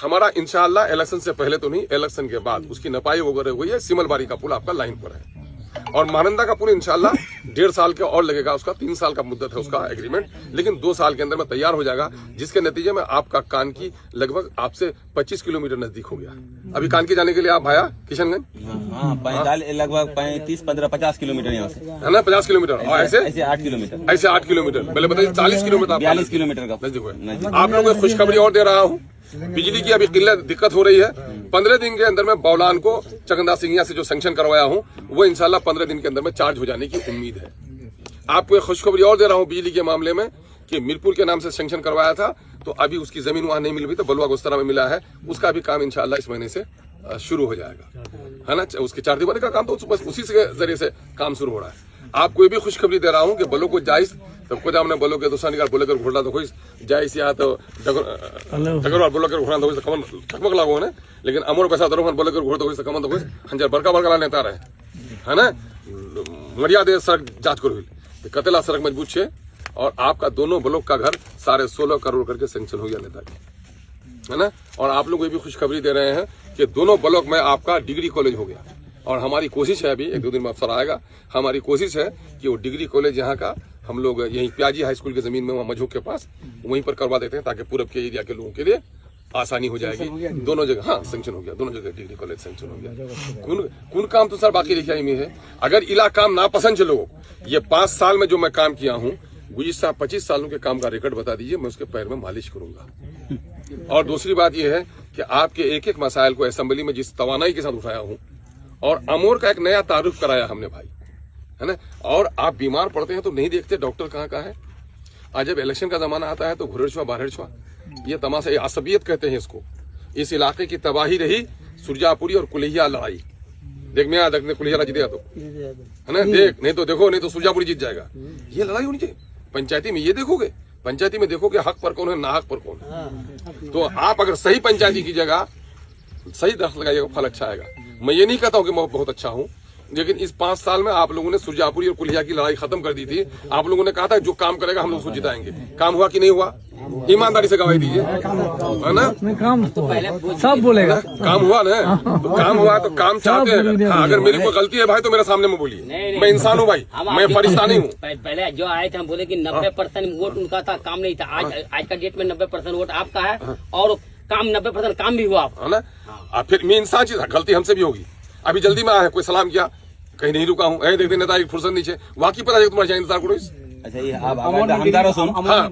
हमारा इंशाअल्लाह इलेक्शन से पहले तो नहीं, इलेक्शन के बाद उसकी नपाई वगैरह हुई है। सिमलबारी का पुल आपका लाइन पर है और महानंदा का पुल इंशाअल्लाह 1.5 साल के और लगेगा, उसका 3 साल का मुद्दत है उसका एग्रीमेंट, लेकिन 2 साल के अंदर में तैयार हो जाएगा, जिसके नतीजे में आपका कानकी लगभग आपसे 25 किलोमीटर नजदीक हो गया। अभी कानकी जाने के लिए आप आया किशनगंज, लगभग 35-50 किलोमीटर यहाँ से है ना, 50 किलोमीटर और ऐसे 8 किलोमीटर, ऐसे 8 किलोमीटर, पहले बताइए 40 किलोमीटर, 42 किलोमीटर का नजदीक है। आप लोगों को खुशखबरी और दे रहा हूँ, बिजली की अभी दिक्कत हो रही है। 15 दिन के अंदर में बौलान को चकंदा सिंगिया से जो सैंक्शन करवाया हूं, वो इंशाल्लाह 15 दिन के अंदर में चार्ज हो जाने की उम्मीद है। आपको एक खुशखबरी और दे रहा हूं बिजली के मामले में कि मीरपुर के नाम से सैंक्शन करवाया था, तो अभी उसकी जमीन वहां नहीं मिल रही, तो बलुआ गोस्तरा में मिला है, उसका भी काम इंशाल्लाह इस महीने से शुरू हो जाएगा, है ना। उसके चार दीवारी का काम तो बस उसी के जरिए से काम शुरू हो रहा है। आपको ये भी खुशखबरी दे रहा हूं कि बलो को जायज सबको हमने बोलो के दोस्तानी का बोले कर घोड़ा तो कोई जायज या तो डगर बोलो कर घोड़ा तो कमन चकमक लागो ने, लेकिन अमर पैसा दरो बोले कर घोड़ा तो कमन तो कोई हंजर बड़का बड़का नेता रहे, है ना। मर्यादे सड़क जांच करो कतेला सड़क मजबूत छे और आपका दोनों ब्लॉक का घर 16.5 करोड़ करके सैंक्शन हो गया नेताजी, है ना। और आप लोग ये भी खुशखबरी दे रहे हैं कि दोनों ब्लॉक में आपका डिग्री कॉलेज हो गया और हमारी कोशिश है, अभी 1-2 दिन में अफसर आएगा, हमारी कोशिश है कि वो डिग्री कॉलेज यहाँ का हम लोग यहीं प्याजी हाई स्कूल की जमीन में वहाँ मझोक के पास वहीं पर करवा देते हैं, ताकि पूरब के एरिया के लोगों के लिए आसानी हो जाएगी। दोनों जगह हाँ सैंक्शन हो गया, दोनों जगह डिग्री कॉलेज सैंक्शन हो गया। कौन काम तो सर बाकी लिखा ही में है। अगर इला काम ना पसंद है लोगों, ये 5 साल में जो मैं काम किया हूँ, गुज़िश्ता 25 सालों के काम का रिकॉर्ड बता दीजिए, मैं उसके पैर में मालिश करूंगा। और दूसरी बात यह है कि आपके एक एक मसाइल को असेंबली में जिस तवानाई के साथ उठाया हूँ, और अमोर का एक नया तारुफ कराया हमने भाई, है ना। और आप बीमार पड़ते हैं तो नहीं देखते डॉक्टर कहाँ है। आज जब इलेक्शन का जमाना आता है तो घुरेड़छुआ बारहेड़छुआ ये तमाशा, ये असबियत कहते हैं इसको। इस इलाके की तबाही रही सुरजापुरी और कुल्हिया लड़ाई। देख मैं देखने कुल्हिया जीत गया तो, है ना, देख नहीं तो देखो, नहीं तो सुरजापुरी जीत जाएगा। ये लड़ाई होनी चाहिए पंचायती में, ये देखोगे पंचायती में, देखोगे हक पर कौन है ना हक पर कौन है। तो आप अगर सही पंचायती की जगह सही दरख्त लगाइएगा, फल अच्छा आएगा। मैं ये नहीं कहता हूँ कि मैं बहुत अच्छा हूँ, लेकिन इस 5 साल में आप लोगों ने सुरजापुरी और कुल्हिया की लड़ाई खत्म कर दी थी। आप लोगों ने कहा था जो काम करेगा हम लोग उसको जिताएंगे। काम हुआ कि नहीं हुआ? ईमानदारी से गवाही दीजिए, है ना। काम तो सब बोलेगा काम हुआ ना, काम हुआ तो काम चाहते हैं। हाँ, अगर मेरी कोई गलती है भाई तो मेरे सामने में बोलिए, मैं इंसान हूँ भाई, मैं फरिश्ता नहीं हूँ। पहले जो आए थे हम बोले कि 90% वोट उनका था, काम नहीं था। आज का डेट में 90% वोट आपका है और काम 90% काम भी हुआ, है ना। फिर मैं इंसान चीज, गलती हमसे भी होगी। अभी जल्दी में आया, कोई सलाम किया, कहीं नहीं रुका हूँ, देख देने नेता फुर्सत नीचे वाकई पता है तुम्हारे इंतजार करो। अच्छा ये आप हमदारो सुन, हाँ,